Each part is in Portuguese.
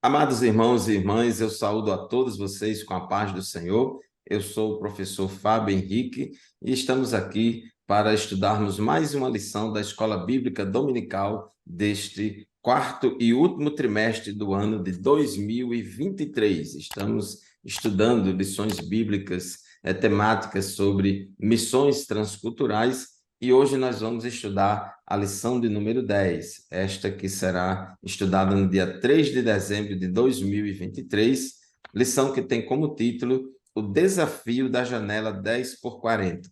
Amados irmãos e irmãs, eu saúdo a todos vocês com a paz do Senhor. Eu sou o professor Fábio Henrique e estamos aqui para estudarmos mais uma lição da Escola Bíblica Dominical deste quarto e último trimestre do ano de 2023. Estamos estudando lições bíblicas temáticas sobre missões transculturais e hoje nós vamos estudar a lição de número 10, esta que será estudada no dia 3 de dezembro de 2023, lição que tem como título O Desafio da Janela 10 por 40.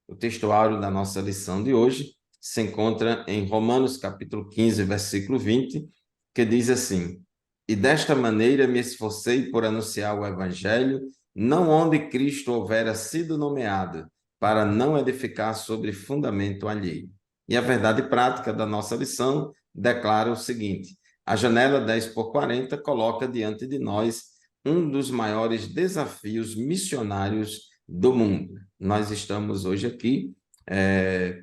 O textuário da nossa lição de hoje se encontra em Romanos capítulo 15, versículo 20, que diz assim: E desta maneira me esforcei por anunciar o evangelho, não onde Cristo houvera sido nomeado, para não edificar sobre fundamento alheio. E a verdade prática da nossa lição declara o seguinte: a janela 10 por 40 coloca diante de nós um dos maiores desafios missionários do mundo. Nós estamos hoje aqui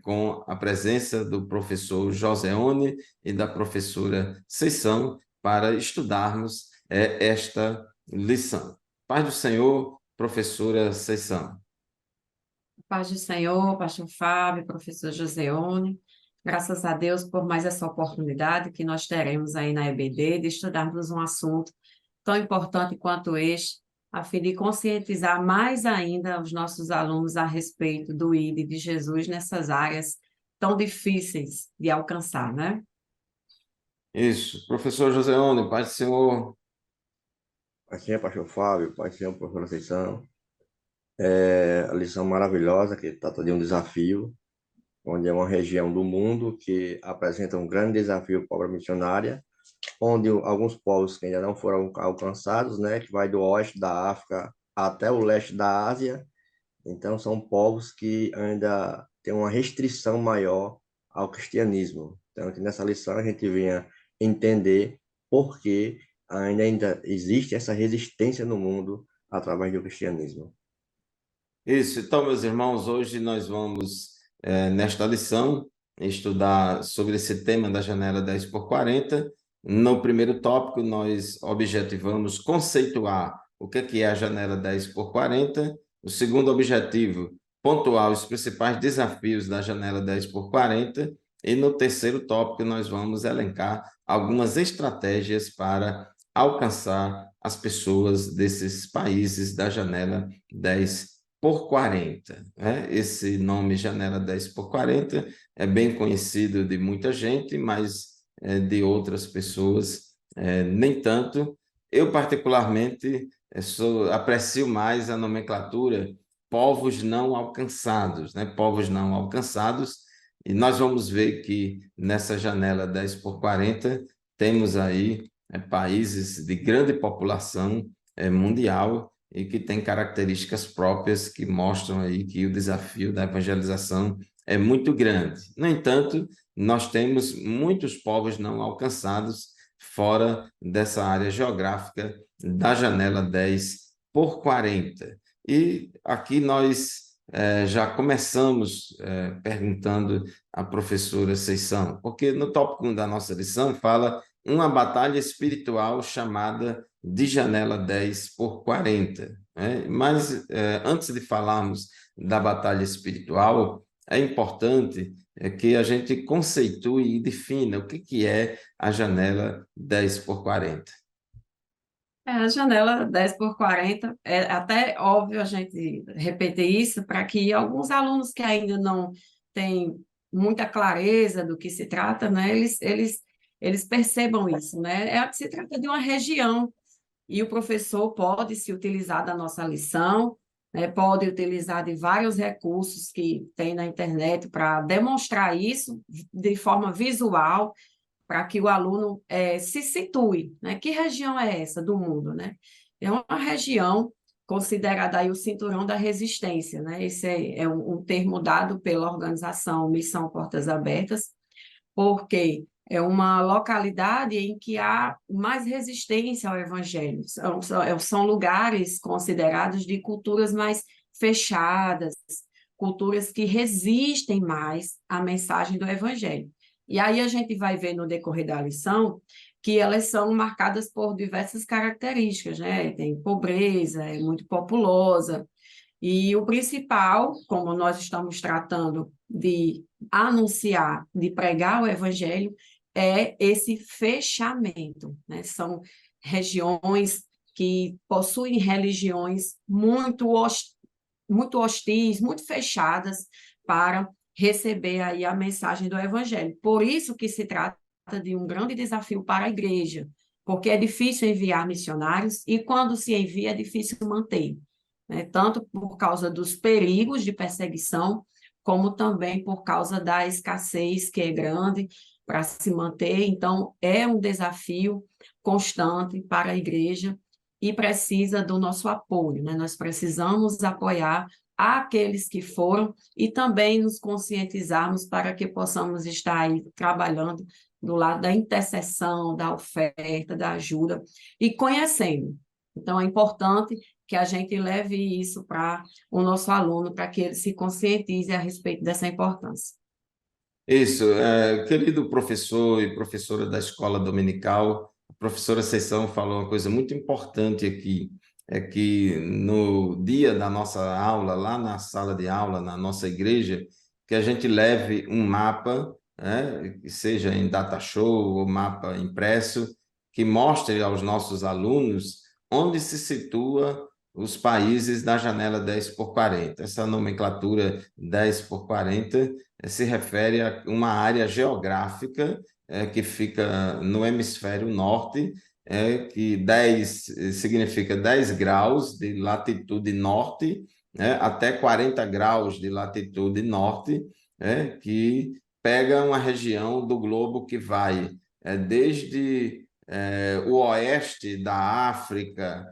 com a presença do professor Joseone e da professora Seição para estudarmos esta lição. Paz do Senhor, professora Seição. Paz do Senhor, pastor Fábio, professor Joseone, graças a Deus por mais essa oportunidade que nós teremos aí na EBD de estudarmos um assunto tão importante quanto este, a fim de conscientizar mais ainda os nossos alunos a respeito do ID de Jesus nessas áreas tão difíceis de alcançar, né? Isso, professor Joseone, paz do Senhor. Pai do Senhor, pastor Fábio, Pai do Senhor, professora Conceição. A lição maravilhosa que trata de um desafio, onde é uma região do mundo que apresenta um grande desafio para a obra missionária, onde alguns povos que ainda não foram alcançados, né, que vai do oeste da África até o leste da Ásia, então são povos que ainda têm uma restrição maior ao cristianismo. Então, aqui nessa lição a gente vinha entender por que ainda existe essa resistência no mundo através do cristianismo. Isso, então, meus irmãos, hoje nós vamos, nesta lição, estudar sobre esse tema da janela 10 por 40. No primeiro tópico, nós objetivamos conceituar o que é a janela 10 por 40. O segundo objetivo, pontuar os principais desafios da janela 10 por 40. E no terceiro tópico, nós vamos elencar algumas estratégias para alcançar as pessoas desses países da janela 10 por 40. Né? Esse nome Janela 10 por 40 é bem conhecido de muita gente, mas de outras pessoas nem tanto. Eu, particularmente, aprecio mais a nomenclatura povos não alcançados, né? Povos não alcançados, e nós vamos ver que nessa janela 10 por 40 temos aí países de grande população mundial e que tem características próprias que mostram aí que o desafio da evangelização é muito grande. No entanto, nós temos muitos povos não alcançados fora dessa área geográfica da janela 10 por 40. E aqui nós já começamos perguntando à professora Seição, porque no tópico 1 da nossa lição fala uma batalha espiritual chamada de janela 10 por 40. Né? Mas, antes de falarmos da batalha espiritual, é importante que a gente conceitue e defina o que é a janela 10 por 40. A janela 10 por 40, é até óbvio a gente repetir isso para que alguns alunos que ainda não têm muita clareza do que se trata, né, eles percebam isso, né? Se trata de uma região e o professor pode se utilizar da nossa lição, né, pode utilizar de vários recursos que tem na internet para demonstrar isso de forma visual, para que o aluno se situe, né? Que região é essa do mundo, né? É uma região considerada aí o cinturão da resistência, né? Esse é um termo dado pela organização Missão Portas Abertas, porque é uma localidade em que há mais resistência ao evangelho. São lugares considerados de culturas mais fechadas, culturas que resistem mais à mensagem do evangelho. E aí a gente vai ver no decorrer da lição que elas são marcadas por diversas características, né? Tem pobreza, é muito populosa, e o principal, como nós estamos tratando de anunciar, de pregar o evangelho, é esse fechamento, né? São regiões que possuem religiões muito hostis, muito fechadas para receber aí a mensagem do evangelho. Por isso que se trata de um grande desafio para a igreja, porque é difícil enviar missionários e quando se envia é difícil manter, né? Tanto por causa dos perigos de perseguição, como também por causa da escassez que é grande para se manter. Então, é um desafio constante para a igreja e precisa do nosso apoio, né? Nós precisamos apoiar aqueles que foram e também nos conscientizarmos para que possamos estar aí trabalhando do lado da intercessão, da oferta, da ajuda e conhecendo. Então, é importante que a gente leve isso para o nosso aluno, para que ele se conscientize a respeito dessa importância. Isso, querido professor e professora da escola dominical, a professora Seção falou uma coisa muito importante aqui, é que no dia da nossa aula, lá na sala de aula, na nossa igreja, que a gente leve um mapa, né, que seja em data show ou mapa impresso, que mostre aos nossos alunos onde se situa os países da janela 10 por 40. Essa nomenclatura 10 por 40 se refere a uma área geográfica que fica no hemisfério norte, que 10 significa 10 graus de latitude norte, até 40 graus de latitude norte, que pega uma região do globo que vai desde o oeste da África,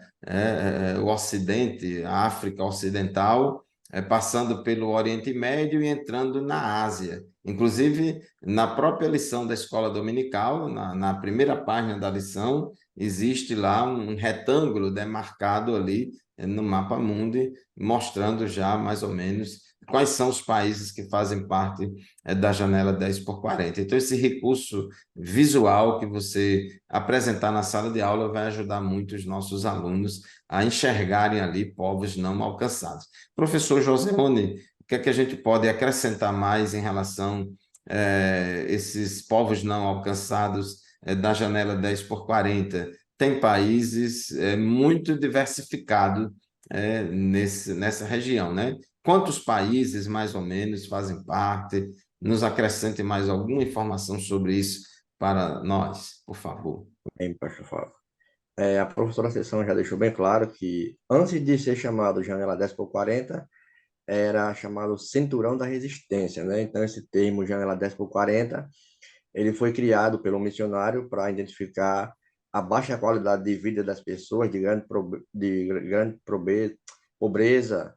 o ocidente, a África Ocidental, passando pelo Oriente Médio e entrando na Ásia. Inclusive, na própria lição da escola dominical, na primeira página da lição, existe lá um retângulo demarcado ali no mapa mundi, mostrando já mais ou menos quais são os países que fazem parte da janela 10 por 40. Então, esse recurso visual que você apresentar na sala de aula vai ajudar muito os nossos alunos a enxergarem ali povos não alcançados. Professor Joseone, o que é que a gente pode acrescentar mais em relação a esses povos não alcançados da janela 10 por 40? Tem países muito diversificados nessa região, né? Quantos países, mais ou menos, fazem parte? Nos acrescente mais alguma informação sobre isso para nós, por favor. Bem, pastor Fábio. A professora Sessão já deixou bem claro que antes de ser chamado Janela 10 por 40, era chamado Cinturão da Resistência, né? Então, esse termo Janela 10 por 40, ele foi criado pelo missionário para identificar a baixa qualidade de vida das pessoas, pobreza,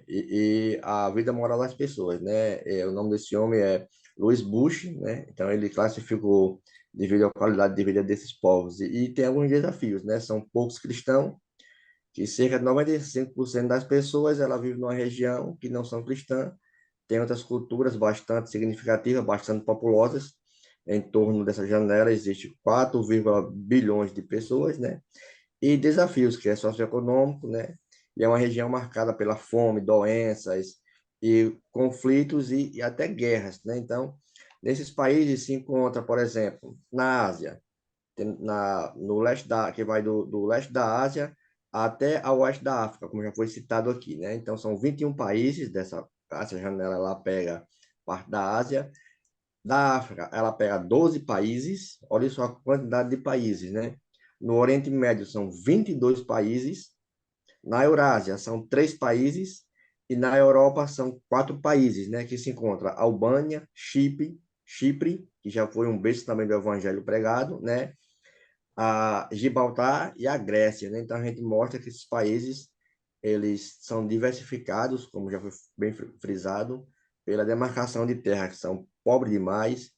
e a vida moral das pessoas, né? O nome desse homem é Louis Bush, né? Então, ele classificou devido à qualidade de vida desses povos. E tem alguns desafios, né? São poucos cristãos, que cerca de 95% das pessoas ela vive numa região que não são cristãs, tem outras culturas bastante significativas, bastante populosas. Em torno dessa janela existe 4, bilhões de pessoas, né? E desafios, que é socioeconômico, né? E é uma região marcada pela fome, doenças e conflitos e até guerras, né? Então, nesses países se encontra, por exemplo, na Ásia, no leste que vai do leste da Ásia até ao oeste da África, como já foi citado aqui, né? Então, são 21 países essa janela, ela pega parte da Ásia. Da África, ela pega 12 países, olha só a quantidade de países, né? No Oriente Médio, são 22 países. Na Eurásia, são 3 países. E na Europa, são 4 países, né? Que se encontra Albânia, Chipre, que já foi um berço também do evangelho pregado, né? A Gibraltar e a Grécia, né? Então a gente mostra que esses países eles são diversificados, como já foi bem frisado, pela demarcação de terra, que são pobres demais,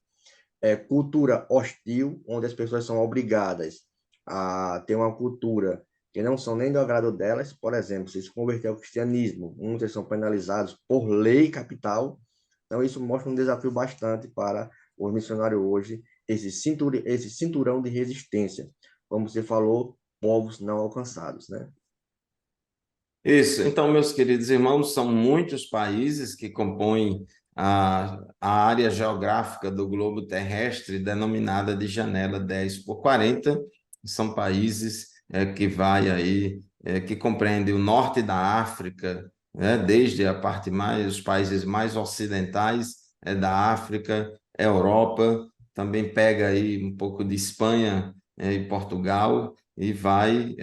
cultura hostil, onde as pessoas são obrigadas a ter uma cultura que não são nem do agrado delas. Por exemplo, se converter ao cristianismo, muitos são penalizados por lei capital. Então isso mostra um desafio bastante para os missionários hoje esse cinturão de resistência, como você falou, povos não alcançados, né? Isso. Então, meus queridos irmãos, são muitos países que compõem a área geográfica do globo terrestre, denominada de janela 10 por 40. São países que vai aí, que compreendem o norte da África, né, desde a parte mais, os países mais ocidentais da África, Europa, também pega aí um pouco de Espanha e Portugal e vai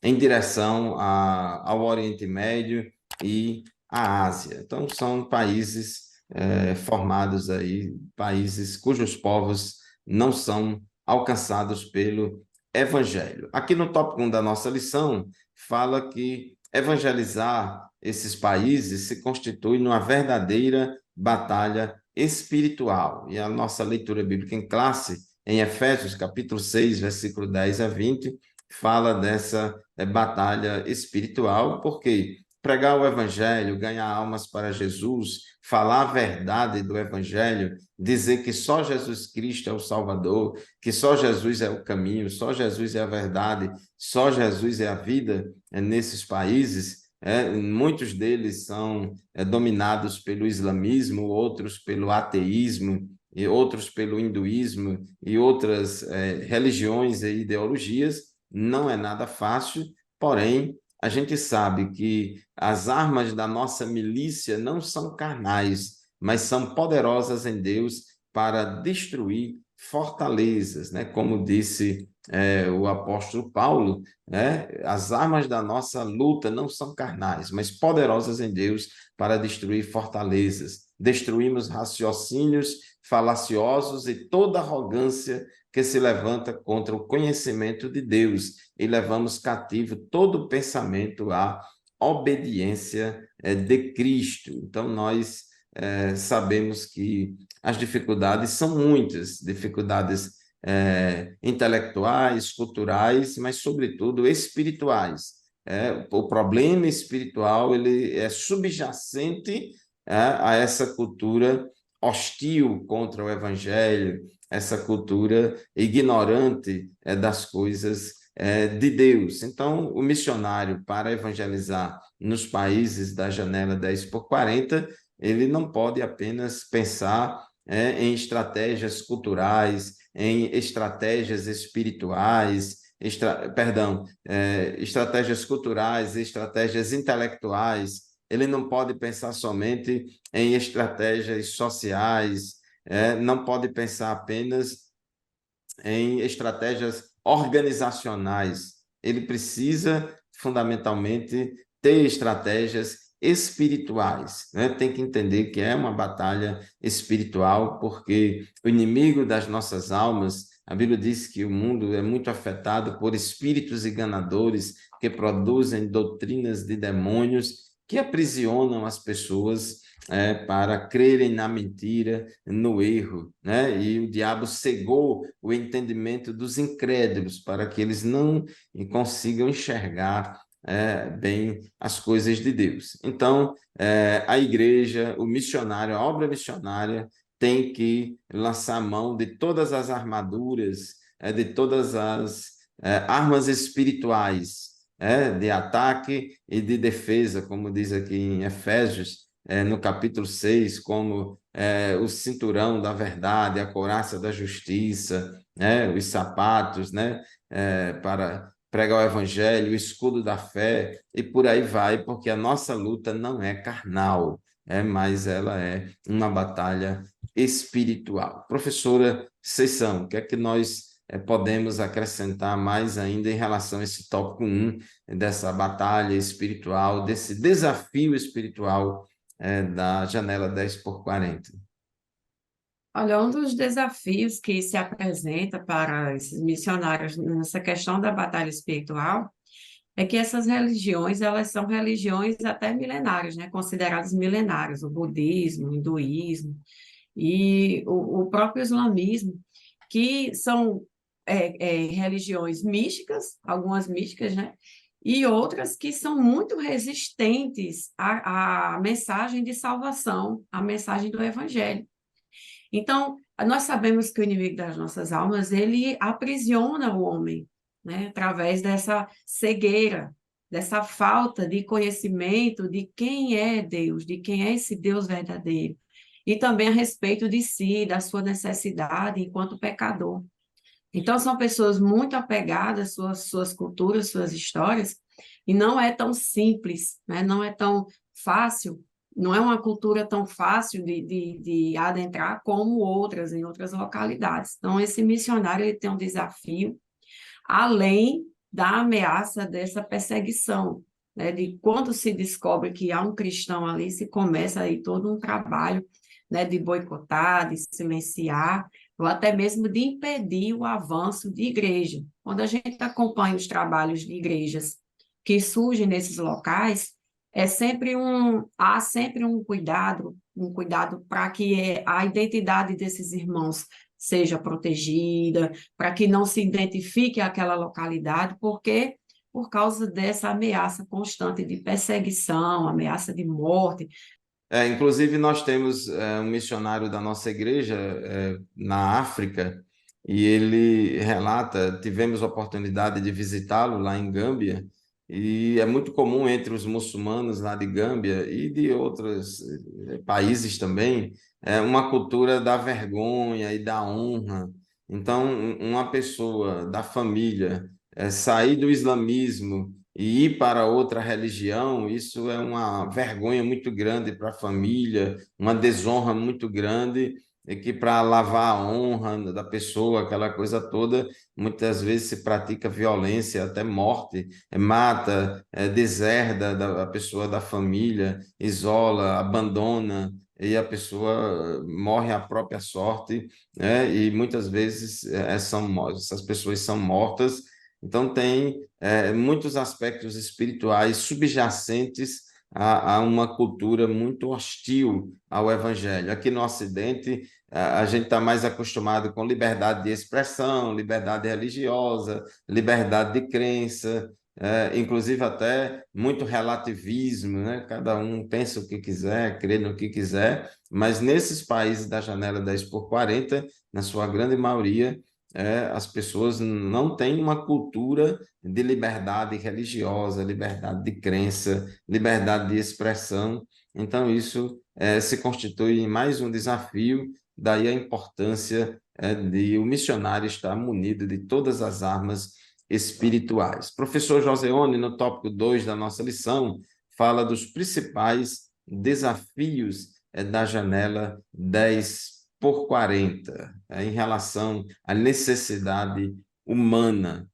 em direção ao Oriente Médio e à Ásia. Então, são países formados aí, países cujos povos não são alcançados pelo Evangelho. Aqui no tópico 1 da nossa lição, fala que evangelizar esses países se constitui numa verdadeira batalha espiritual. E a nossa leitura bíblica em classe, em Efésios, capítulo 6, versículo 10 a 20, fala dessa batalha espiritual, porque pregar o evangelho, ganhar almas para Jesus, falar a verdade do evangelho, dizer que só Jesus Cristo é o Salvador, que só Jesus é o caminho, só Jesus é a verdade, só Jesus é a vida nesses países. Muitos deles são dominados pelo islamismo, outros pelo ateísmo, e outros pelo hinduísmo e outras religiões e ideologias. Não é nada fácil, porém, a gente sabe que as armas da nossa milícia não são carnais, mas são poderosas em Deus para destruir fortalezas, né? Como disse o apóstolo Paulo, né? As armas da nossa luta não são carnais, mas poderosas em Deus para destruir fortalezas. Destruímos raciocínios falaciosos e toda arrogância que se levanta contra o conhecimento de Deus e levamos cativo todo pensamento à obediência de Cristo. Então, nós sabemos que as dificuldades são muitas, dificuldades intelectuais, culturais, mas, sobretudo, espirituais. O problema espiritual ele é subjacente a essa cultura hostil contra o evangelho, essa cultura ignorante das coisas de Deus. Então, o missionário, para evangelizar nos países da janela 10 por 40, ele não pode apenas pensar em estratégias culturais, em estratégias espirituais, estratégias culturais, estratégias intelectuais. Ele não pode pensar somente em estratégias sociais, não pode pensar apenas em estratégias organizacionais. Ele precisa, fundamentalmente, ter estratégias espirituais, né? Tem que entender que é uma batalha espiritual, porque o inimigo das nossas almas, a Bíblia diz que o mundo é muito afetado por espíritos enganadores que produzem doutrinas de demônios que aprisionam as pessoas para crerem na mentira, no erro, né? E o diabo cegou o entendimento dos incrédulos para que eles não consigam enxergar bem as coisas de Deus. Então, a igreja, o missionário, a obra missionária tem que lançar mão de todas as armaduras, de todas as armas espirituais, de ataque e de defesa, como diz aqui em Efésios, no capítulo 6, como o cinturão da verdade, a couraça da justiça, os sapatos, para pregar o evangelho, o escudo da fé, e por aí vai, porque a nossa luta não é carnal, mas ela é uma batalha espiritual. Professora Ceição, o que é que nós podemos acrescentar mais ainda em relação a esse tópico 1 dessa batalha espiritual, desse desafio espiritual da janela 10 por 40? Olha, um dos desafios que se apresenta para esses missionários nessa questão da batalha espiritual é que essas religiões, elas são religiões até milenárias, né? Consideradas milenárias, o budismo, o hinduísmo e o próprio islamismo, que são religiões místicas, algumas místicas, né? E outras que são muito resistentes à mensagem de salvação, à mensagem do evangelho. Então, Nós sabemos que o inimigo das nossas almas, ele aprisiona o homem, né? Através dessa cegueira, dessa falta de conhecimento de quem é Deus, de quem é esse Deus verdadeiro. E também a respeito de si, da sua necessidade enquanto pecador. Então, são pessoas muito apegadas às suas culturas, suas histórias, e não é tão simples, né? Não é tão fácil, não é uma cultura tão fácil de adentrar como outras, em outras localidades. Então, esse missionário ele tem um desafio, além da ameaça dessa perseguição, né? De quando se descobre que há um cristão ali, se começa aí todo um trabalho, né? De boicotar, de silenciar, ou até mesmo de impedir o avanço de igreja. Quando a gente acompanha os trabalhos de igrejas que surgem nesses locais, há sempre um cuidado para que a identidade desses irmãos seja protegida, para que não se identifique aquela localidade, porque por causa dessa ameaça constante de perseguição, ameaça de morte. Inclusive, nós temos um missionário da nossa igreja na África, e ele relata, tivemos a oportunidade de visitá-lo lá em Gâmbia, e é muito comum entre os muçulmanos lá de Gâmbia e de outros países também, uma cultura da vergonha e da honra. Então, uma pessoa da família sair do islamismo e ir para outra religião, isso é uma vergonha muito grande para a família, uma desonra muito grande, e que para lavar a honra da pessoa, aquela coisa toda, muitas vezes se pratica violência, até morte, mata, deserda a pessoa da família, isola, abandona, e a pessoa morre à própria sorte, né? E muitas vezes essas pessoas são mortas. Então, tem muitos aspectos espirituais subjacentes a uma cultura muito hostil ao Evangelho. Aqui no Ocidente, a gente está mais acostumado com liberdade de expressão, liberdade religiosa, liberdade de crença, inclusive até muito relativismo, né? Cada um pensa o que quiser, crê no que quiser, mas nesses países da janela 10 por 40, na sua grande maioria, as pessoas não têm uma cultura de liberdade religiosa, liberdade de crença, liberdade de expressão. Então, isso se constitui mais um desafio, daí a importância de o missionário estar munido de todas as armas espirituais. Professor Joseone, no tópico 2 da nossa lição, fala dos principais desafios da janela 10 por 40, em relação à necessidade humana.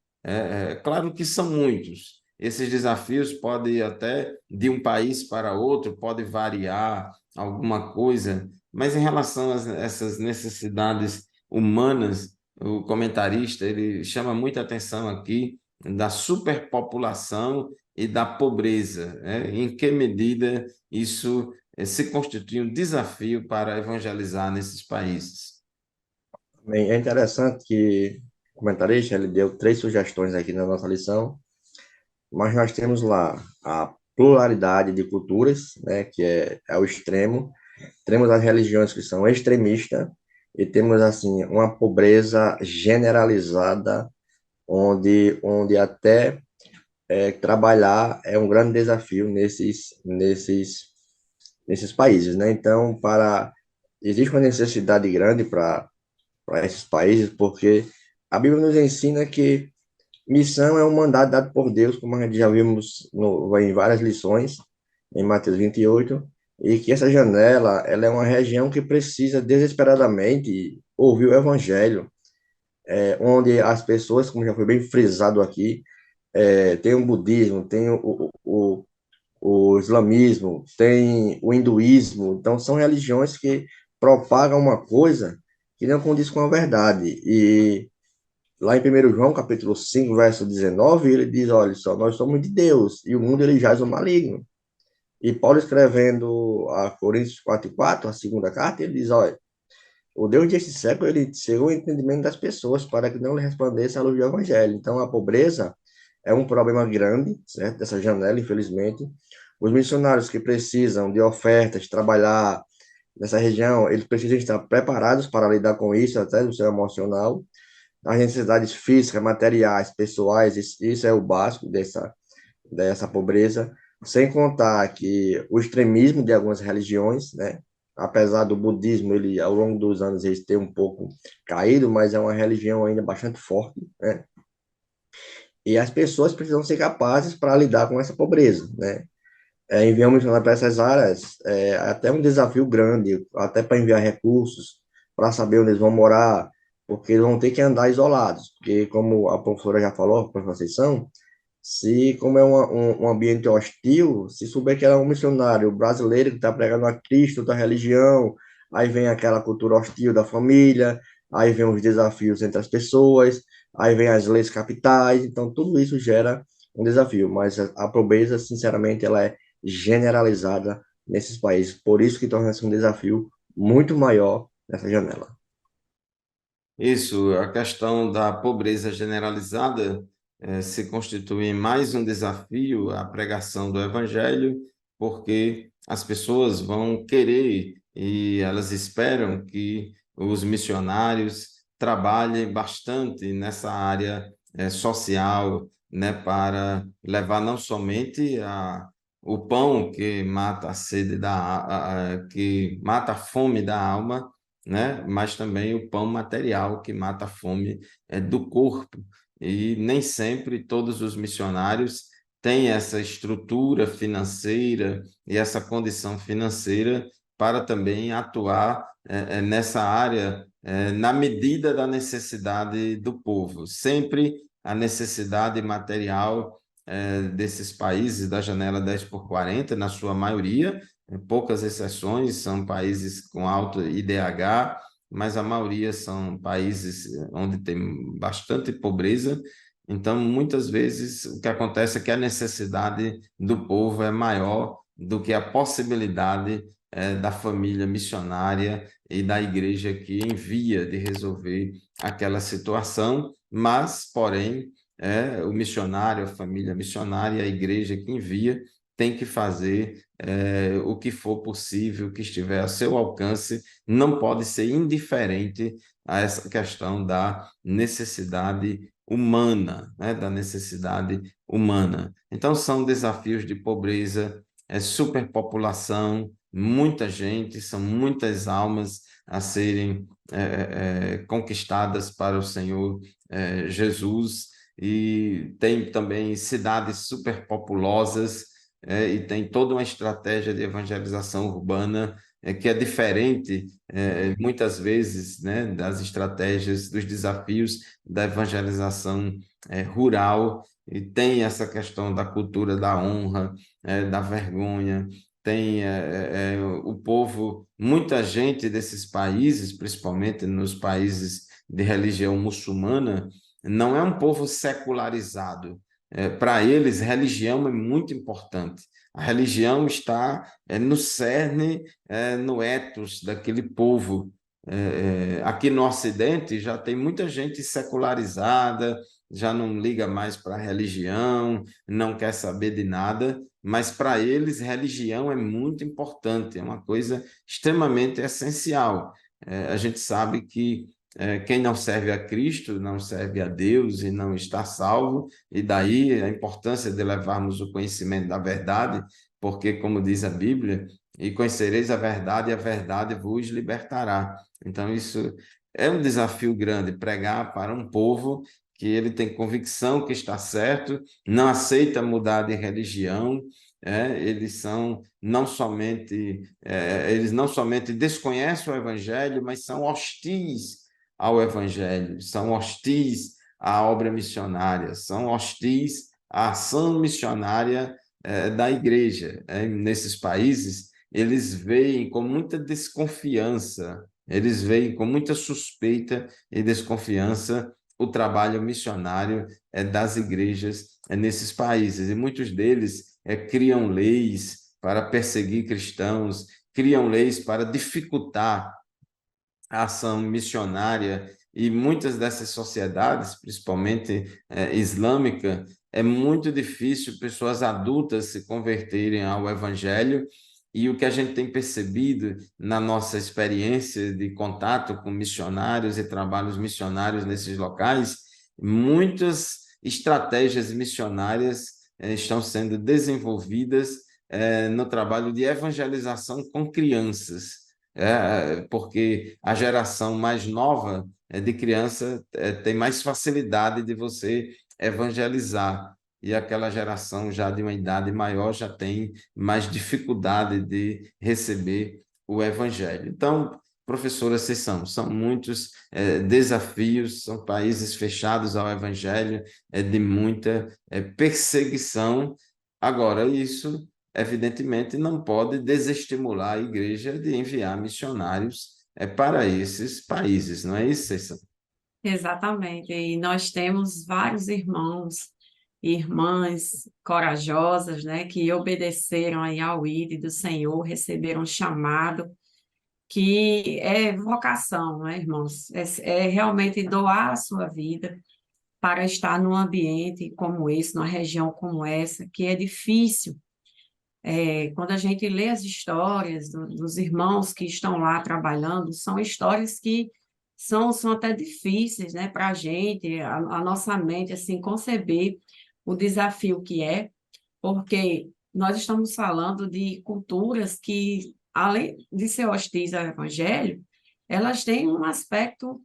Claro que são muitos. Esses desafios podem até, de um país para outro, pode variar alguma coisa, mas em relação a essas necessidades humanas, o comentarista ele chama muita atenção aqui da superpopulação e da pobreza, em que medida isso se constitui um desafio para evangelizar nesses países. Bem, é interessante que o comentarista ele deu 3 sugestões aqui na nossa lição, mas nós temos lá a pluralidade de culturas, né, que é o extremo. Temos as religiões que são extremistas e temos assim uma pobreza generalizada, onde até trabalhar é um grande desafio nesses países, né? Então, existe uma necessidade grande para esses países, porque a Bíblia nos ensina que missão é um mandato dado por Deus, como a gente já vimos em várias lições, em Mateus 28, e que essa janela, ela é uma região que precisa desesperadamente ouvir o evangelho, onde as pessoas, como já foi bem frisado aqui, tem o budismo, tem o islamismo, tem o hinduísmo, então são religiões que propagam uma coisa que não condiz com a verdade. E lá em 1 João, capítulo 5, verso 19, ele diz, olha só, nós somos de Deus, e o mundo ele jaz o maligno. E Paulo escrevendo a Coríntios 4:4, a segunda carta, ele diz, olha, o Deus deste século, ele cegou o entendimento das pessoas para que não lhe resplandeça a luz do evangelho. Então, a pobreza é um problema grande, certo? Dessa janela, infelizmente. Os missionários que precisam de ofertas, trabalhar nessa região, eles precisam estar preparados para lidar com isso, até do seu emocional, as necessidades físicas, materiais, pessoais, isso é o básico dessa pobreza, sem contar que o extremismo de algumas religiões, né? Apesar do budismo, ele ao longo dos anos ele ter um pouco caído, mas é uma religião ainda bastante forte, né? E as pessoas precisam ser capazes para lidar com essa pobreza, né? Enviar um missionário para essas áreas é até um desafio grande, até para enviar recursos, para saber onde eles vão morar, porque eles vão ter que andar isolados, porque como a professora já falou, a professora Conceição, se, como é um ambiente hostil, se souber que é um missionário brasileiro que está pregando a Cristo, da religião, aí vem aquela cultura hostil da família, aí vem os desafios entre as pessoas, aí vem as leis capitais, então tudo isso gera um desafio, mas a pobreza, sinceramente, ela é generalizada nesses países, por isso que torna-se um desafio muito maior nessa janela. Isso, a questão da pobreza generalizada se constitui mais um desafio à pregação do evangelho, porque as pessoas vão querer e elas esperam que os missionários trabalhem bastante nessa área social, né, para levar não somente o pão que mata a sede que mata a fome da alma, né? Mas também o pão material que mata a fome do corpo. E nem sempre todos os missionários têm essa estrutura financeira e essa condição financeira para também atuar nessa área na medida da necessidade do povo. Sempre a necessidade material desses países da janela 10 por 40, na sua maioria, poucas exceções, são países com alto IDH, mas a maioria são países onde tem bastante pobreza. Então, muitas vezes, o que acontece é que a necessidade do povo é maior do que a possibilidade da família missionária e da igreja que envia de resolver aquela situação, mas, porém, o missionário, a família missionária, a igreja que envia, tem que fazer o que for possível, o que estiver a seu alcance, não pode ser indiferente a essa questão da necessidade humana, né? Da necessidade humana. Então, são desafios de pobreza, superpopulação, muita gente, são muitas almas a serem conquistadas para o Senhor Jesus, e tem também cidades superpopulosas, e tem toda uma estratégia de evangelização urbana que é diferente, muitas vezes, né, das estratégias, dos desafios da evangelização rural, e tem essa questão da cultura da honra, da vergonha, tem o povo, muita gente desses países, principalmente nos países de religião muçulmana, não é um povo secularizado. Para eles, religião é muito importante. A religião está no cerne, no ethos daquele povo. Aqui no Ocidente já tem muita gente secularizada, já não liga mais para a religião, não quer saber de nada, mas para eles religião é muito importante, é uma coisa extremamente essencial. A gente sabe que quem não serve a Cristo não serve a Deus e não está salvo, e daí a importância de levarmos o conhecimento da verdade, porque, como diz a Bíblia, e conhecereis a verdade vos libertará. Então, isso é um desafio grande, pregar para um povo que ele tem convicção que está certo, não aceita mudar de religião, eles são não somente eles não somente desconhecem o evangelho, mas são hostis ao Evangelho, são hostis à obra missionária, são hostis à ação missionária da igreja. Nesses países, eles veem com muita desconfiança, eles veem com muita suspeita e desconfiança o trabalho missionário das igrejas nesses países. E muitos deles criam leis para perseguir cristãos, criam leis para dificultar a ação missionária, e muitas dessas sociedades, principalmente islâmica, é muito difícil pessoas adultas se converterem ao evangelho, E o que a gente tem percebido na nossa experiência de contato com missionários e trabalhos missionários nesses locais, muitas estratégias missionárias estão sendo desenvolvidas no trabalho de evangelização com crianças, porque a geração mais nova de criança tem mais facilidade de você evangelizar, e aquela geração já de uma idade maior já tem mais dificuldade de receber o evangelho. Então, professora, são muitos desafios, são países fechados ao evangelho, de muita perseguição. Agora, isso, evidentemente, não pode desestimular a igreja de enviar missionários para esses países, não é isso, Ceyção? Exatamente. E nós temos vários irmãos e irmãs corajosas, né, que obedeceram aí ao ID do Senhor, receberam um chamado, que é vocação, né, irmãos? É realmente doar a sua vida para estar num ambiente como esse, numa região como essa, que é difícil. Quando a gente lê as histórias dos irmãos que estão lá trabalhando, são histórias que são até difíceis, né, para a gente, a nossa mente, assim, conceber o desafio que é, porque nós estamos falando de culturas que, além de ser hostis ao evangelho, elas têm um aspecto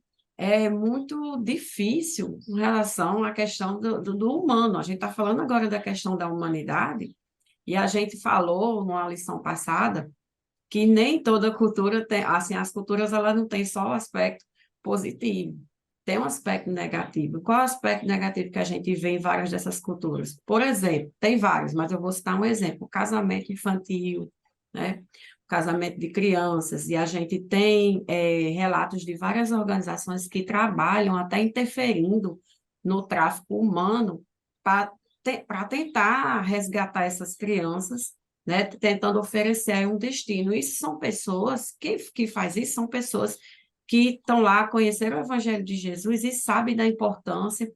muito difícil em relação à questão do humano. A gente está falando agora da questão da humanidade, e a gente falou numa lição passada que nem toda cultura tem, assim, as culturas elas não têm só o aspecto positivo, tem um aspecto negativo. Qual é o aspecto negativo que a gente vê em várias dessas culturas? Por exemplo, tem vários, mas eu vou citar um exemplo: o casamento infantil, né? O casamento de crianças, e a gente tem relatos de várias organizações que trabalham até interferindo no tráfico humano para tentar resgatar essas crianças, né, tentando oferecer um destino. Isso são pessoas, que faz isso são pessoas que estão lá, conheceram o Evangelho de Jesus e sabem da importância,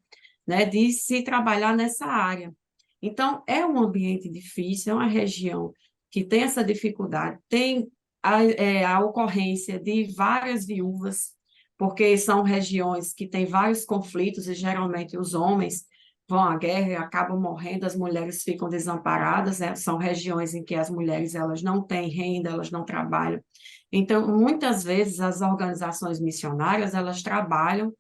né, de se trabalhar nessa área. Então, é um ambiente difícil, é uma região que tem essa dificuldade, tem a ocorrência de várias viúvas, porque são regiões que têm vários conflitos e geralmente os homens vão à guerra e acabam morrendo, as mulheres ficam desamparadas, né? São regiões em que as mulheres elas não têm renda, elas não trabalham. Então, muitas vezes as organizações missionárias, elas trabalham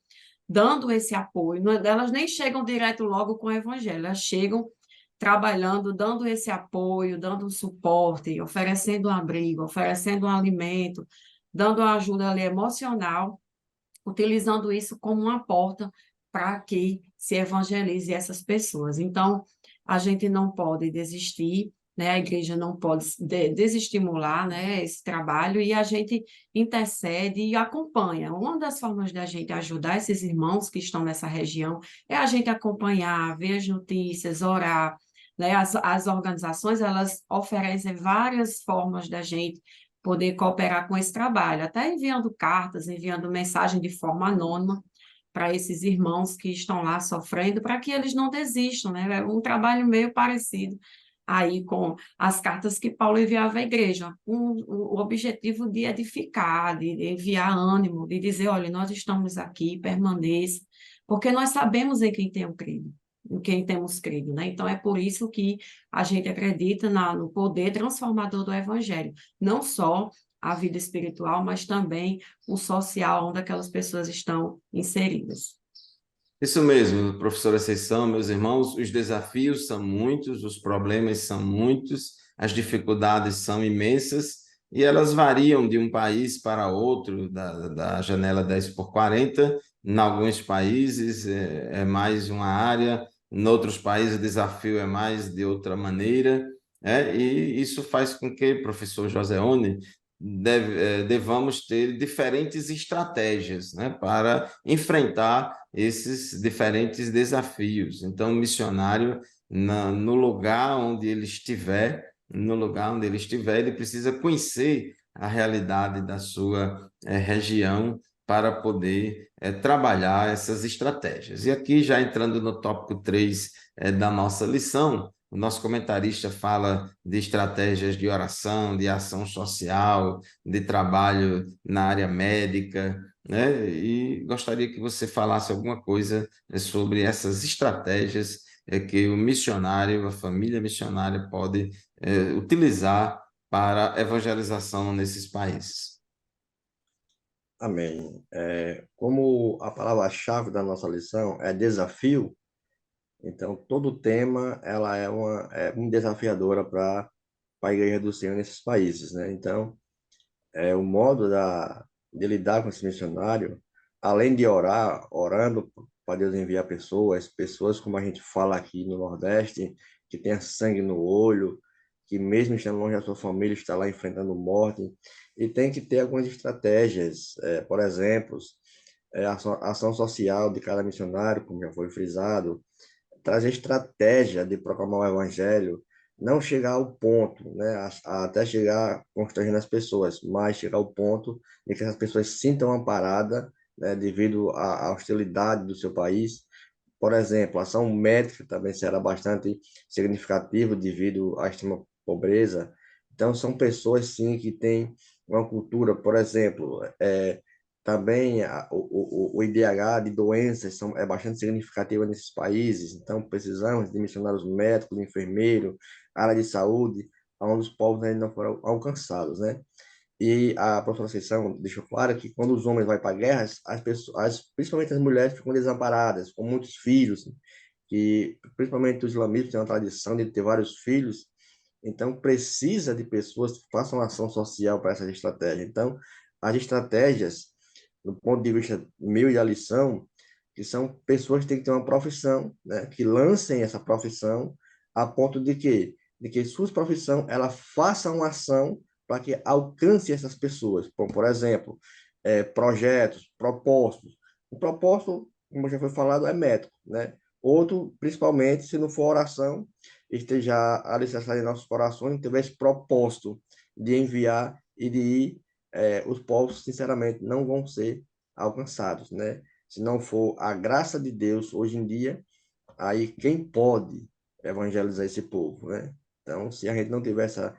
dando esse apoio, elas nem chegam direto logo com o evangelho, elas chegam trabalhando, dando esse apoio, dando um suporte, oferecendo um abrigo, oferecendo um alimento, dando uma ajuda ali emocional, utilizando isso como uma porta para que se evangelize essas pessoas. Então, a gente não pode desistir, né? A igreja não pode desestimular, né, esse trabalho, e a gente intercede e acompanha. Uma das formas da gente ajudar esses irmãos que estão nessa região é a gente acompanhar, ver as notícias, orar, né? As organizações, elas oferecem várias formas da gente poder cooperar com esse trabalho, até enviando cartas, enviando mensagem de forma anônima para esses irmãos que estão lá sofrendo, para que eles não desistam, né? É um trabalho meio parecido aí com as cartas que Paulo enviava à igreja, com o objetivo de edificar, de enviar ânimo, de dizer, olha, nós estamos aqui, permaneça, porque nós sabemos em quem temos crido, em quem temos crido, né? Então é por isso que a gente acredita no poder transformador do evangelho, não só a vida espiritual, mas também o social, onde aquelas pessoas estão inseridas. Isso mesmo, professora Conceição, meus irmãos, os desafios são muitos, os problemas são muitos, as dificuldades são imensas e elas variam de um país para outro, da janela 10 por 40. Em alguns países é mais uma área, em outros países o desafio é mais de outra maneira, e isso faz com que, professor Joseone, devamos ter diferentes estratégias, né, para enfrentar esses diferentes desafios. Então, o missionário, no lugar onde ele estiver, ele precisa conhecer a realidade da sua região para poder trabalhar essas estratégias. E aqui, já entrando no tópico 3 da nossa lição, o nosso comentarista fala de estratégias de oração, de ação social, de trabalho na área médica, né? E gostaria que você falasse alguma coisa sobre essas estratégias que o missionário, a família missionária pode utilizar para evangelização nesses países. Amém. Como a palavra-chave da nossa lição é desafio, então todo tema ela é muito desafiadora para a Igreja do Senhor nesses países, né? Então, o modo de lidar com esse missionário, além de orando para Deus enviar pessoas como a gente fala aqui no Nordeste, que tem sangue no olho, que mesmo estando longe da sua família, está lá enfrentando morte, e tem que ter algumas estratégias, por exemplo, a ação social de cada missionário, como já foi frisado, trazer estratégia de proclamar o evangelho, não chegar ao ponto, né, até chegar constrangendo as pessoas, mas chegar ao ponto de que essas pessoas se sintam amparadas, né, devido à hostilidade do seu país. Por exemplo, a ação médica também será bastante significativa devido à extrema pobreza. Então, são pessoas, sim, que têm uma cultura, por exemplo, também o IDH de doenças é bastante significativo nesses países, então precisamos de missionários médicos, de enfermeiros, área de saúde, onde os povos ainda não foram alcançados, né? E a próxima sessão deixou claro que quando os homens vão para guerras, as pessoas, principalmente as mulheres, ficam desamparadas, com muitos filhos, que principalmente os islamistas têm uma tradição de ter vários filhos, então precisa de pessoas que façam ação social para essa estratégia. Então, as estratégias, do ponto de vista meu e da lição, que são pessoas que têm que ter uma profissão, né, que lancem essa profissão a ponto de que sua profissão ela faça uma ação para que alcance essas pessoas. Por exemplo, projetos, propósitos. O propósito, como já foi falado, é método, né? Outro, principalmente, se não for oração, esteja alicerçado em nossos corações, tiver esse propósito de enviar e de ir, os povos, sinceramente, não vão ser alcançados, né? Se não for a graça de Deus hoje em dia, aí quem pode evangelizar esse povo, né? Então, se a gente não tiver essa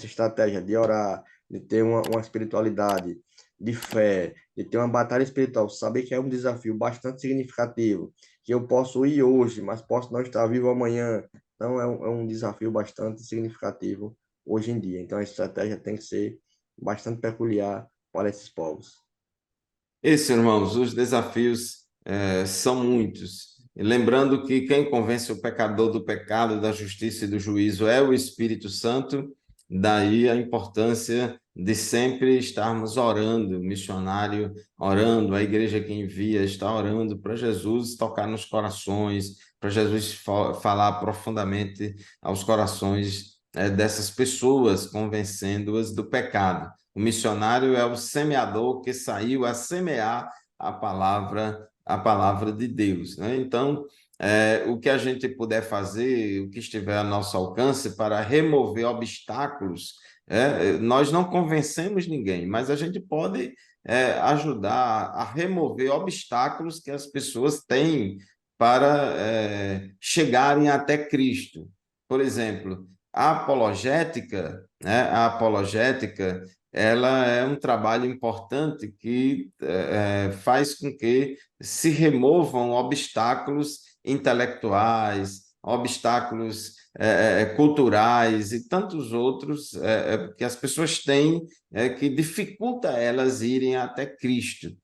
estratégia de orar, de ter uma espiritualidade de fé, de ter uma batalha espiritual, saber que é um desafio bastante significativo, que eu posso ir hoje, mas posso não estar vivo amanhã. Então, é um desafio bastante significativo hoje em dia. Então, a estratégia tem que ser bastante peculiar para esses povos. Isso, irmãos, os desafios são muitos. E lembrando que quem convence o pecador do pecado, da justiça e do juízo é o Espírito Santo, daí a importância de sempre estarmos orando, o missionário orando, a igreja que envia está orando para Jesus tocar nos corações, para Jesus falar profundamente aos corações dessas pessoas, convencendo-as do pecado. O missionário é o semeador que saiu a semear a palavra de Deus, né? Então, o que a gente puder fazer, o que estiver a nosso alcance para remover obstáculos, nós não convencemos ninguém, mas a gente pode ajudar a remover obstáculos que as pessoas têm para chegarem até Cristo. Por exemplo, a apologética, né? A apologética ela é um trabalho importante que faz com que se removam obstáculos intelectuais, obstáculos culturais e tantos outros que as pessoas têm que dificulta elas irem até Cristo.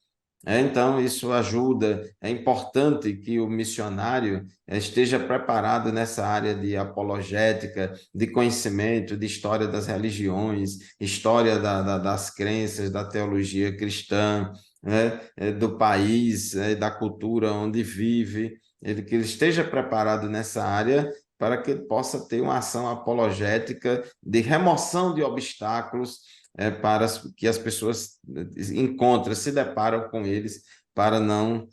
Então, isso ajuda, é importante que o missionário esteja preparado nessa área de apologética, de conhecimento, de história das religiões, história das crenças, da teologia cristã, né, do país, da cultura onde vive, que ele esteja preparado nessa área para que ele possa ter uma ação apologética de remoção de obstáculos para que as pessoas encontram, se deparam com eles para não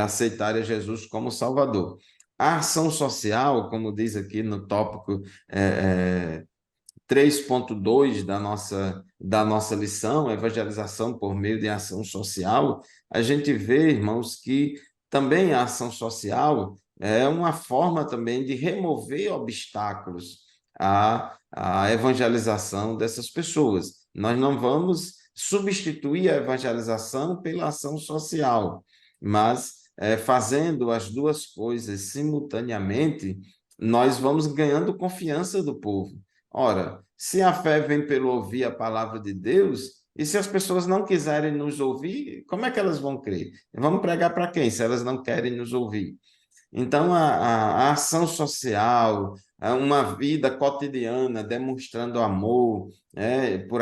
aceitarem Jesus como Salvador. A ação social, como diz aqui no tópico 3.2 da nossa lição, evangelização por meio de ação social, a gente vê, irmãos, que também a ação social é uma forma também de remover obstáculos à evangelização dessas pessoas. Nós não vamos substituir a evangelização pela ação social, mas fazendo as duas coisas simultaneamente, nós vamos ganhando confiança do povo. Ora, se a fé vem pelo ouvir a palavra de Deus, e se as pessoas não quiserem nos ouvir, como é que elas vão crer? Vamos pregar para quem, se elas não querem nos ouvir? Então, a ação social, uma vida cotidiana demonstrando amor por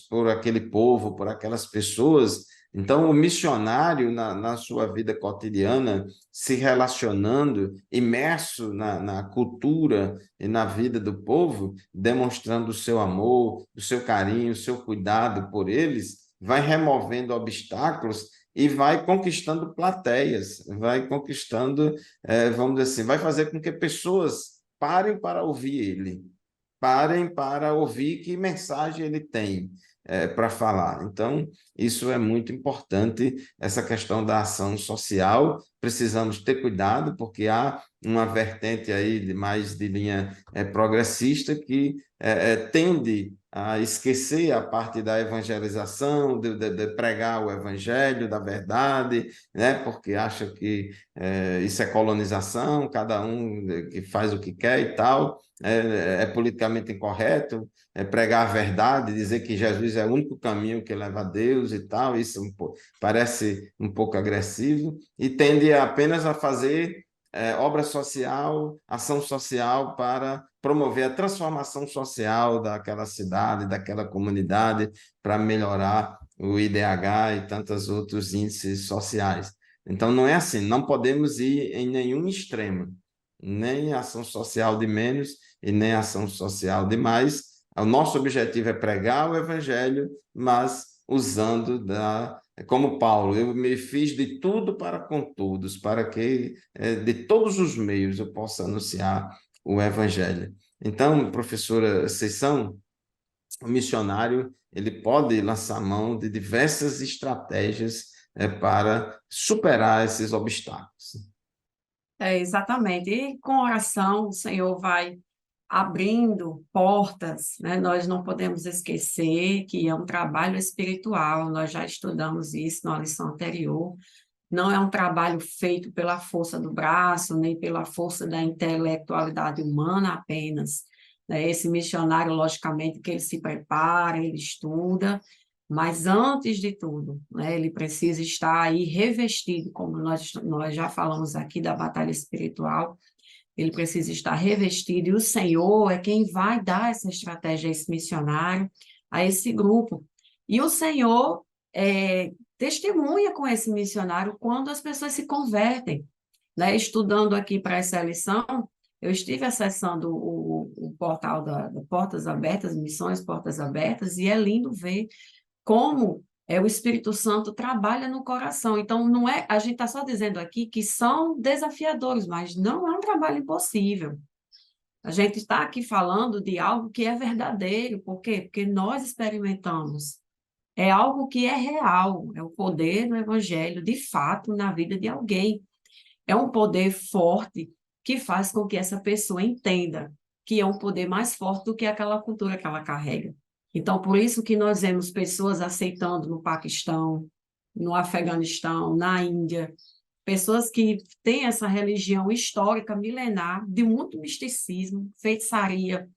por aquele povo, por aquelas pessoas. Então, o missionário, na sua vida cotidiana, se relacionando, imerso na cultura e na vida do povo, demonstrando o seu amor, o seu carinho, o seu cuidado por eles, vai removendo obstáculos e vai conquistando plateias, vai conquistando, vamos dizer assim, vai fazer com que pessoas parem para ouvir ele, parem para ouvir que mensagem ele tem para falar. Então, isso é muito importante, essa questão da ação social. Precisamos ter cuidado, porque há uma vertente aí mais de linha progressista que tende a esquecer a parte da evangelização, de pregar o evangelho da verdade, né? Porque acha que isso é colonização, cada um que faz o que quer e tal, é politicamente incorreto, pregar a verdade, dizer que Jesus é o único caminho que leva a Deus e tal, isso parece um pouco agressivo, e tende apenas a fazer obra social, ação social para promover a transformação social daquela cidade, daquela comunidade, para melhorar o IDH e tantos outros índices sociais. Então, não é assim, não podemos ir em nenhum extremo, nem ação social de menos e nem ação social de mais. O nosso objetivo é pregar o evangelho, mas usando como Paulo, eu me fiz de tudo para com todos, para que de todos os meios eu possa anunciar o evangelho. Então, professora Conceição, o missionário ele pode lançar mão de diversas estratégias para superar esses obstáculos. Exatamente. E com oração, o Senhor vai abrindo portas, né? Nós não podemos esquecer que é um trabalho espiritual, nós já estudamos isso na lição anterior. Não é um trabalho feito pela força do braço, nem pela força da intelectualidade humana apenas, né? Esse missionário, logicamente, que ele se prepara, ele estuda, mas antes de tudo, né, ele precisa estar aí revestido, como nós já falamos aqui da batalha espiritual, ele precisa estar revestido, e o Senhor é quem vai dar essa estratégia a esse missionário, a esse grupo. E o Senhor testemunha com esse missionário quando as pessoas se convertem. Né? Estudando aqui para essa lição, eu estive acessando o portal da Portas Abertas, Missões Portas Abertas, e é lindo ver como o Espírito Santo trabalha no coração. Então, não é, a gente está só dizendo aqui que são desafiadores, mas não é um trabalho impossível. A gente está aqui falando de algo que é verdadeiro. Por quê? Porque nós experimentamos. É algo que é real, é o poder do Evangelho, de fato, na vida de alguém. É um poder forte que faz com que essa pessoa entenda que é um poder mais forte do que aquela cultura que ela carrega. Então, por isso que nós vemos pessoas aceitando no Paquistão, no Afeganistão, na Índia, pessoas que têm essa religião histórica, milenar, de muito misticismo, feitiçaria,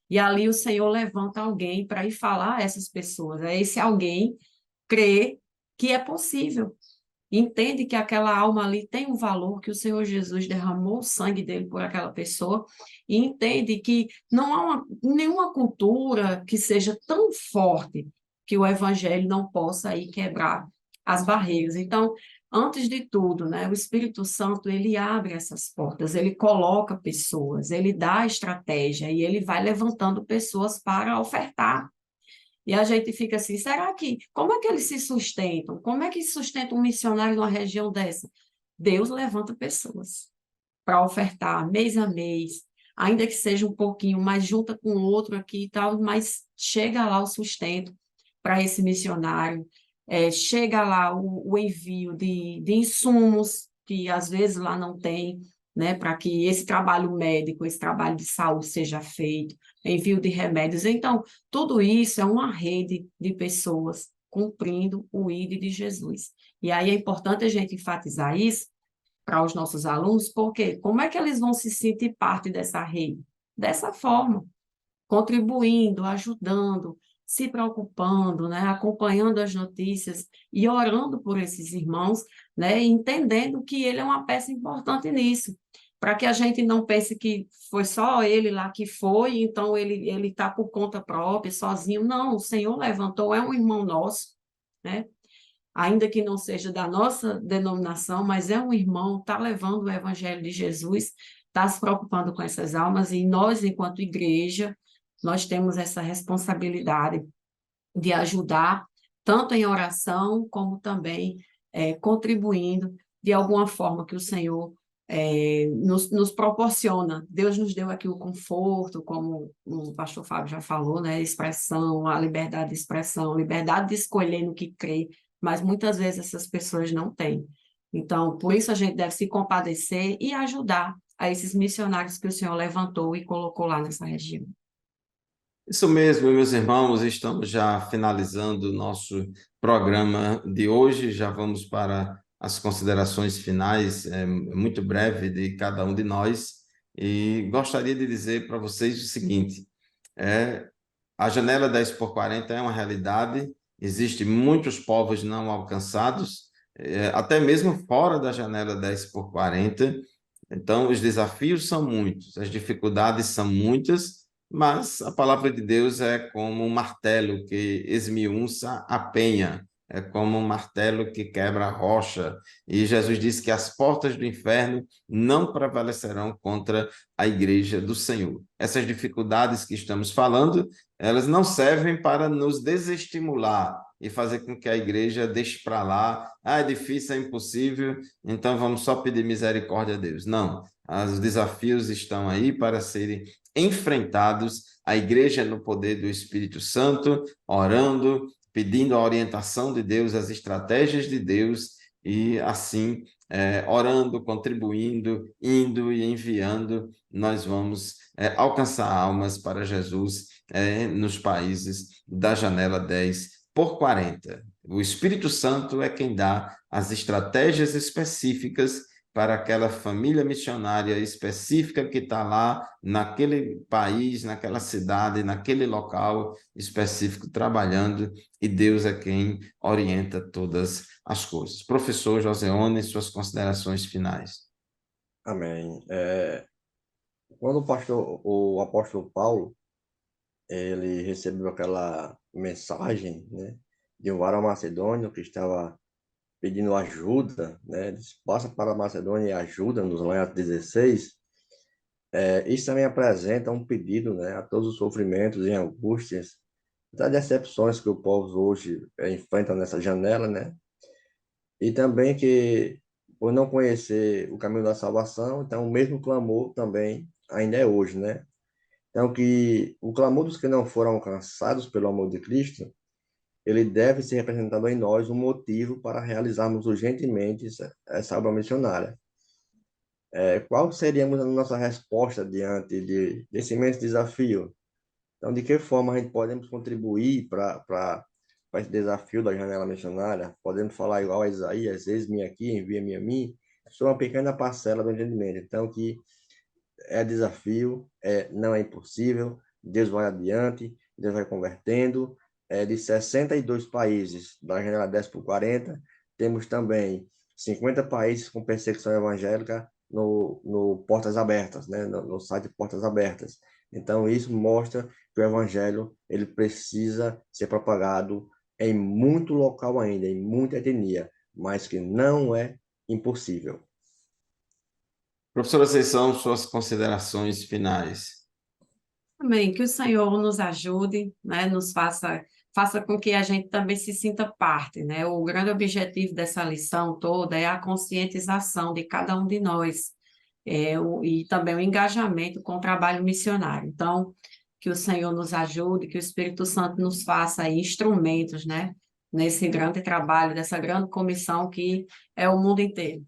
e ali o Senhor levanta alguém para ir falar a essas pessoas. Esse alguém crê que é possível, entende que aquela alma ali tem um valor, que o Senhor Jesus derramou o sangue dele por aquela pessoa, e entende que não há nenhuma cultura que seja tão forte que o evangelho não possa aí quebrar as barreiras. Então, antes de tudo, né, o Espírito Santo, ele abre essas portas, ele coloca pessoas, ele dá estratégia e ele vai levantando pessoas para ofertar. E a gente fica assim, será que, como é que eles se sustentam? Como é que se sustenta um missionário numa região dessa? Deus levanta pessoas para ofertar mês a mês, ainda que seja um pouquinho, mas junta com outro aqui e tal, mas chega lá o sustento para esse missionário, chega lá o envio de insumos, que às vezes lá não tem, né, para que esse trabalho médico, esse trabalho de saúde seja feito, envio de remédios. Então, tudo isso é uma rede de pessoas cumprindo o ID de Jesus. E aí é importante a gente enfatizar isso para os nossos alunos, porque como é que eles vão se sentir parte dessa rede? Dessa forma, contribuindo, ajudando, se preocupando, né, acompanhando as notícias e orando por esses irmãos, né, entendendo que ele é uma peça importante nisso, para que a gente não pense que foi só ele lá que foi, então ele está por conta própria, sozinho. Não, o Senhor levantou, é um irmão nosso, né? Ainda que não seja da nossa denominação, mas é um irmão, está levando o evangelho de Jesus, está se preocupando com essas almas, e nós, enquanto igreja, nós temos essa responsabilidade de ajudar, tanto em oração, como também contribuindo de alguma forma que o Senhor nos proporciona. Deus nos deu aqui o conforto, como o pastor Fábio já falou, né? Expressão, a liberdade de expressão, liberdade de escolher no que crê, mas muitas vezes essas pessoas não têm. Então, por isso a gente deve se compadecer e ajudar a esses missionários que o Senhor levantou e colocou lá nessa região. Isso mesmo, meus irmãos, estamos já finalizando o nosso programa de hoje, já vamos para as considerações finais, muito breve de cada um de nós, e gostaria de dizer para vocês o seguinte: a janela 10x40 é uma realidade, existem muitos povos não alcançados, até mesmo fora da janela 10x40, então os desafios são muitos, as dificuldades são muitas, mas a palavra de Deus é como um martelo que esmiuça a penha, é como um martelo que quebra a rocha. E Jesus disse que as portas do inferno não prevalecerão contra a igreja do Senhor. Essas dificuldades que estamos falando, elas não servem para nos desestimular e fazer com que a igreja deixe para lá, é difícil, é impossível, então vamos só pedir misericórdia a Deus. Não, os desafios estão aí para serem enfrentados, a igreja no poder do Espírito Santo, orando, pedindo a orientação de Deus, as estratégias de Deus, e assim, orando, contribuindo, indo e enviando, nós vamos alcançar almas para Jesus nos países da janela 10x40. O Espírito Santo é quem dá as estratégias específicas para aquela família missionária específica que está lá naquele país, naquela cidade, naquele local específico trabalhando, e Deus é quem orienta todas as coisas. Professor Joseone, suas considerações finais. Amém. Quando o apóstolo Paulo, ele recebeu aquela mensagem, né, de um varão macedônio que estava pedindo ajuda, né, ele disse, passa para a Macedônia e ajuda-nos, lá em Atos 16, isso também apresenta um pedido, né, a todos os sofrimentos e angústias, das decepções que o povo hoje enfrenta nessa janela, né, e também que, por não conhecer o caminho da salvação, então o mesmo clamor também ainda é hoje, né? Então, que o clamor dos que não foram alcançados pelo amor de Cristo, ele deve ser representado em nós um motivo para realizarmos urgentemente essa obra missionária. Qual seríamos a nossa resposta diante desse imenso desafio? Então, de que forma a gente podemos contribuir para esse desafio da janela missionária? Podemos falar igual a Isaías, eis-me aqui, envia-me a mim. Sou uma pequena parcela do entendimento. Então, que é desafio, não é impossível, Deus vai adiante, Deus vai convertendo. De 62 países da janela 10x40, temos também 50 países com perseguição evangélica no Portas Abertas, né? No site Portas Abertas. Então, isso mostra que o evangelho ele precisa ser propagado em muito local ainda, em muita etnia, mas que não é impossível. Professora Conceição, suas considerações finais. Amém. Que o Senhor nos ajude, né? Faça com que a gente também se sinta parte, né? O grande objetivo dessa lição toda é a conscientização de cada um de nós, e também o engajamento com o trabalho missionário. Então, que o Senhor nos ajude, que o Espírito Santo nos faça aí instrumentos, né? Nesse grande trabalho, dessa grande comissão que é o mundo inteiro.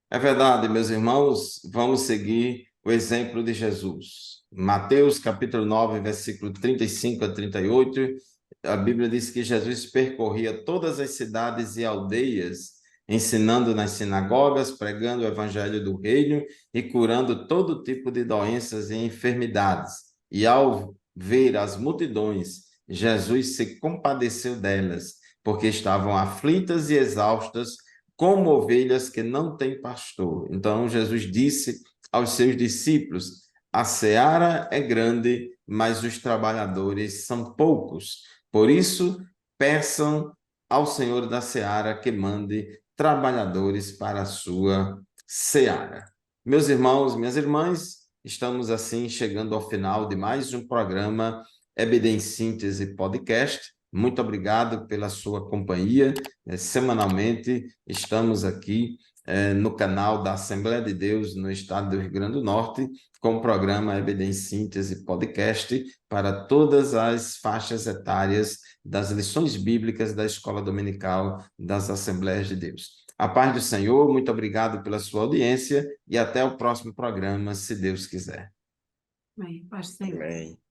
É verdade, meus irmãos, vamos seguir o exemplo de Jesus. Mateus capítulo 9, versículo 35 a 38, a Bíblia diz que Jesus percorria todas as cidades e aldeias, ensinando nas sinagogas, pregando o evangelho do reino e curando todo tipo de doenças e enfermidades. E ao ver as multidões, Jesus se compadeceu delas, porque estavam aflitas e exaustas, como ovelhas que não têm pastor. Então, Jesus disse aos seus discípulos: a seara é grande, mas os trabalhadores são poucos. Por isso, peçam ao Senhor da seara que mande trabalhadores para a sua seara. Meus irmãos, minhas irmãs, estamos assim chegando ao final de mais um programa EBD em Síntese Podcast. Muito obrigado pela sua companhia. Semanalmente estamos aqui no canal da Assembleia de Deus no estado do Rio Grande do Norte, com o programa EBD em Síntese Podcast para todas as faixas etárias das lições bíblicas da Escola Dominical das Assembleias de Deus. A paz do Senhor, muito obrigado pela sua audiência e até o próximo programa, se Deus quiser. Bem, paz do Senhor. Amém.